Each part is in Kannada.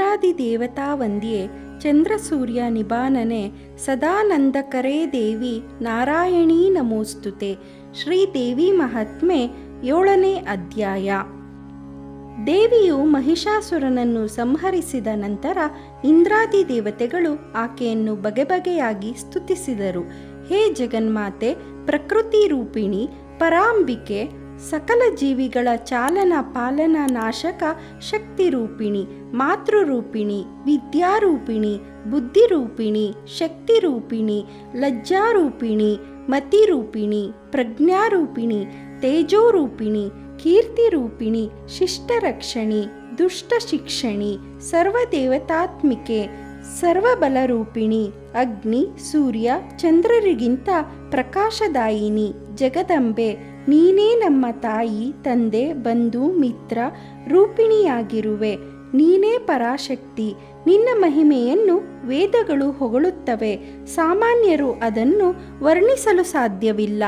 ಇಂದ್ರಾದಿದೇವತಾ ವಂದ್ಯೆ ಚಂದ್ರಸೂರ್ಯ ನಿಬಾನನೆ ಸದಾನಂದಕರೇ ದೇವಿ ನಾರಾಯಣೀ ನಮೋಸ್ತುತೆ. ಶ್ರೀದೇವಿ ಮಹಾತ್ಮೆ 7ನೇ ಅಧ್ಯಾಯ. ದೇವಿಯು ಮಹಿಷಾಸುರನನ್ನು ಸಂಹರಿಸಿದ ನಂತರ ಇಂದ್ರಾದಿ ದೇವತೆಗಳು ಆಕೆಯನ್ನು ಬಗೆಬಗೆಯಾಗಿ ಸ್ತುತಿಸಿದರು. ಹೇ ಜಗನ್ಮಾತೆ, ಪ್ರಕೃತಿ ರೂಪಿಣಿ, ಪರಾಂಬಿಕೆ, ಸಕಲ ಜೀವಿಗಳ ಚಾಲನ ಪಾಲನ ನಾಶಕ ಶಕ್ತಿರೂಪಿಣಿ, ಮಾತೃರೂಪಿಣಿ, ವಿದ್ಯಾರೂಪಿಣಿ, ಬುದ್ಧಿರೂಪಿಣಿ, ಶಕ್ತಿರೂಪಿಣಿ, ಲಜ್ಜಾರೂಪಿಣಿ, ಮತಿರೂಪಿಣಿ, ಪ್ರಜ್ಞಾರೂಪಿಣಿ, ತೇಜೋರೂಪಿಣಿ, ಕೀರ್ತಿರೂಪಿಣಿ, ಶಿಷ್ಟರಕ್ಷಣಿ, ದುಷ್ಟಶಿಕ್ಷಣಿ, ಸರ್ವದೇವತಾತ್ಮಿಕೆ, ಸರ್ವಬಲರೂಪಿಣಿ, ಅಗ್ನಿ ಸೂರ್ಯ ಚಂದ್ರರಿಗಿಂತ ಪ್ರಕಾಶದಾಯಿನಿ, ಜಗದಂಬೆ, ನೀನೇ ನಮ್ಮ ತಾಯಿ ತಂದೆ ಬಂಧು ಮಿತ್ರ ರೂಪಿಣಿಯಾಗಿರುವೆ. ನೀನೇ ಪರಾಶಕ್ತಿ. ನಿನ್ನ ಮಹಿಮೆಯನ್ನು ವೇದಗಳು ಹೊಗಳುತ್ತವೆ, ಸಾಮಾನ್ಯರು ಅದನ್ನು ವರ್ಣಿಸಲು ಸಾಧ್ಯವಿಲ್ಲ.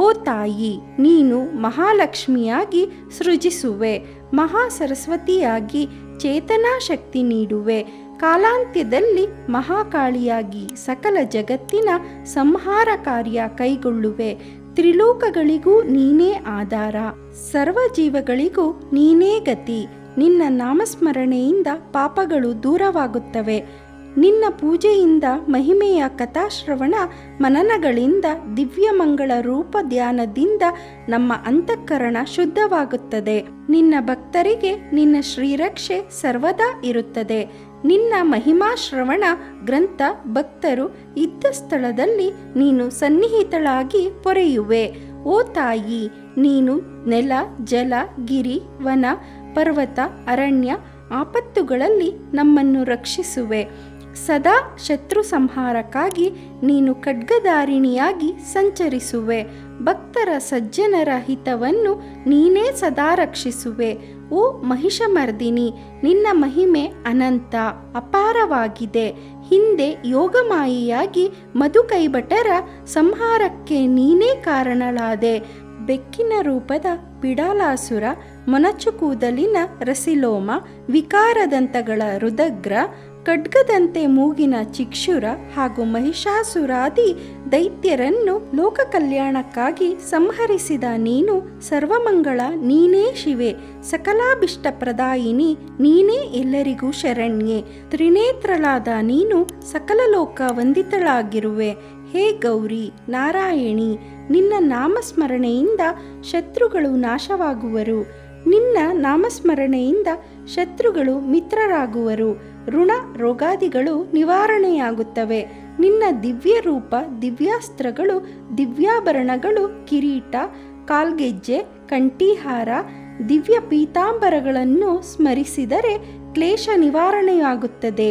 ಓ ತಾಯಿ, ನೀನು ಮಹಾಲಕ್ಷ್ಮಿಯಾಗಿ ಸೃಜಿಸುವೆ, ಮಹಾ ಸರಸ್ವತಿಯಾಗಿ ಚೇತನಾ ಶಕ್ತಿ ನೀಡುವೆ, ಕಾಲಾಂತ್ಯದಲ್ಲಿ ಮಹಾಕಾಳಿಯಾಗಿ ಸಕಲ ಜಗತ್ತಿನ ಸಂಹಾರ ಕಾರ್ಯ ಕೈಗೊಳ್ಳುವೆ. ತ್ರಿಲೋಕಗಳಿಗೂ ನೀನೇ ಆಧಾರ, ಸರ್ವ ಜೀವಗಳಿಗೂ ನೀನೇ ಗತಿ. ನಿನ್ನ ನಾಮಸ್ಮರಣೆಯಿಂದ ಪಾಪಗಳು ದೂರವಾಗುತ್ತವೆ. ನಿನ್ನ ಪೂಜೆಯಿಂದ ಮಹಿಮೆಯ ಕಥಾಶ್ರವಣ ಮನನಗಳಿಂದ ದಿವ್ಯಮಂಗಳ ರೂಪ ಧ್ಯಾನದಿಂದ ನಮ್ಮ ಅಂತಃಕರಣ ಶುದ್ಧವಾಗುತ್ತದೆ. ನಿನ್ನ ಭಕ್ತರಿಗೆ ನಿನ್ನ ಶ್ರೀರಕ್ಷೆ ಸರ್ವದಾ ಇರುತ್ತದೆ. ನಿನ್ನ ಮಹಿಮಾ ಶ್ರವಣ ಗ್ರಂಥ ಭಕ್ತರು ಇದ್ದ ಸ್ಥಳದಲ್ಲಿ ನೀನು ಸನ್ನಿಹಿತಳಾಗಿ ಪೊರೆಯುವೆ. ಓ ತಾಯಿ, ನೀನು ನೆಲ, ಜಲ, ಗಿರಿ, ವನ, ಪರ್ವತ, ಅರಣ್ಯ ಆಪತ್ತುಗಳಲ್ಲಿ ನಮ್ಮನ್ನು ರಕ್ಷಿಸುವೆ. ಸದಾ ಶತ್ರು ಸಂಹಾರಕ್ಕಾಗಿ ನೀನು ಖಡ್ಗಧಾರಿಣಿಯಾಗಿ ಸಂಚರಿಸುವೆ. ಭಕ್ತರ ಸಜ್ಜನರ ಹಿತವನ್ನು ನೀನೇ ಸದಾ ರಕ್ಷಿಸುವೆ. ಓ ಮಹಿಷಮರ್ದಿನಿ, ನಿನ್ನ ಮಹಿಮೆ ಅನಂತ ಅಪಾರವಾಗಿದೆ. ಹಿಂದೆ ಯೋಗಮಾಯಿಯಾಗಿ ಮಧುಕೈಭಟರ ಸಂಹಾರಕ್ಕೆ ನೀನೇ ಕಾರಣಳಾದೆ. ಬೆಕ್ಕಿನ ರೂಪದ ಬಿಡಾಲಾಸುರ, ಮೊನಚು ಕೂದಲಿನ ರಸಿಲೋಮ, ವಿಕಾರದಂತಗಳ ರುದಗ್ರ, ಖಡ್ಗದಂತೆ ಮೂಗಿನ ಚಿಕ್ಷುರ ಹಾಗೂ ಮಹಿಷಾಸುರಾದಿ ದೈತ್ಯರನ್ನು ಲೋಕ ಕಲ್ಯಾಣಕ್ಕಾಗಿ ಸಂಹರಿಸಿದ ನೀನು ಸರ್ವಮಂಗಳ ನೀನೇ ಶಿವೆ. ಸಕಲಾಭಿಷ್ಟ ಪ್ರದಾಯಿನಿ ನೀನೇ ಎಲ್ಲರಿಗೂ ಶರಣ್ಯೆ. ತ್ರಿನೇತ್ರಳಾದ ನೀನು ಸಕಲ ಲೋಕ ವಂದಿತಳಾಗಿರುವೆ. ಹೇ ಗೌರಿ ನಾರಾಯಣಿ, ನಿನ್ನ ನಾಮಸ್ಮರಣೆಯಿಂದ ಶತ್ರುಗಳು ನಾಶವಾಗುವರು. ನಿನ್ನ ನಾಮಸ್ಮರಣೆಯಿಂದ ಶತ್ರುಗಳು ಮಿತ್ರರಾಗುವರು. ಋಣ ರೋಗಾದಿಗಳು ನಿವಾರಣೆಯಾಗುತ್ತವೆ. ನಿನ್ನ ದಿವ್ಯ ರೂಪ, ದಿವ್ಯಾಸ್ತ್ರಗಳು, ದಿವ್ಯಾಭರಣಗಳು, ಕಿರೀಟ, ಕಾಲ್ಗೆಜ್ಜೆ, ಕಂಠೀಹಾರ, ದಿವ್ಯ ಪೀತಾಂಬರಗಳನ್ನು ಸ್ಮರಿಸಿದರೆ ಕ್ಲೇಶ ನಿವಾರಣೆಯಾಗುತ್ತದೆ.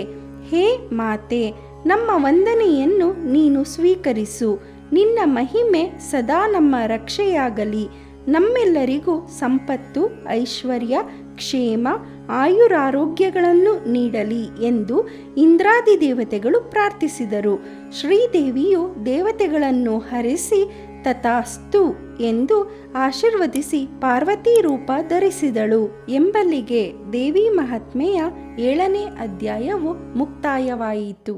ಹೇ ಮಾತೆ, ನಮ್ಮ ವಂದನೆಯನ್ನು ನೀನು ಸ್ವೀಕರಿಸು. ನಿನ್ನ ಮಹಿಮೆ ಸದಾ ನಮ್ಮ ರಕ್ಷೆಯಾಗಲಿ. ನಮ್ಮೆಲ್ಲರಿಗೂ ಸಂಪತ್ತು, ಐಶ್ವರ್ಯ, ಕ್ಷೇಮ, ಆಯುರಾರೋಗ್ಯಗಳನ್ನು ನೀಡಲಿ ಎಂದು ಇಂದ್ರಾದಿ ದೇವತೆಗಳು ಪ್ರಾರ್ಥಿಸಿದರು. ಶ್ರೀದೇವಿಯು ದೇವತೆಗಳನ್ನು ಹರಿಸಿ ತಥಾಸ್ತು ಎಂದು ಆಶೀರ್ವದಿಸಿ ಪಾರ್ವತಿ ರೂಪ ಧರಿಸಿದಳು. ಎಂಬಲ್ಲಿಗೆ ದೇವಿ ಮಹಾತ್ಮೆಯ 7ನೇ ಅಧ್ಯಾಯವು ಮುಕ್ತಾಯವಾಯಿತು.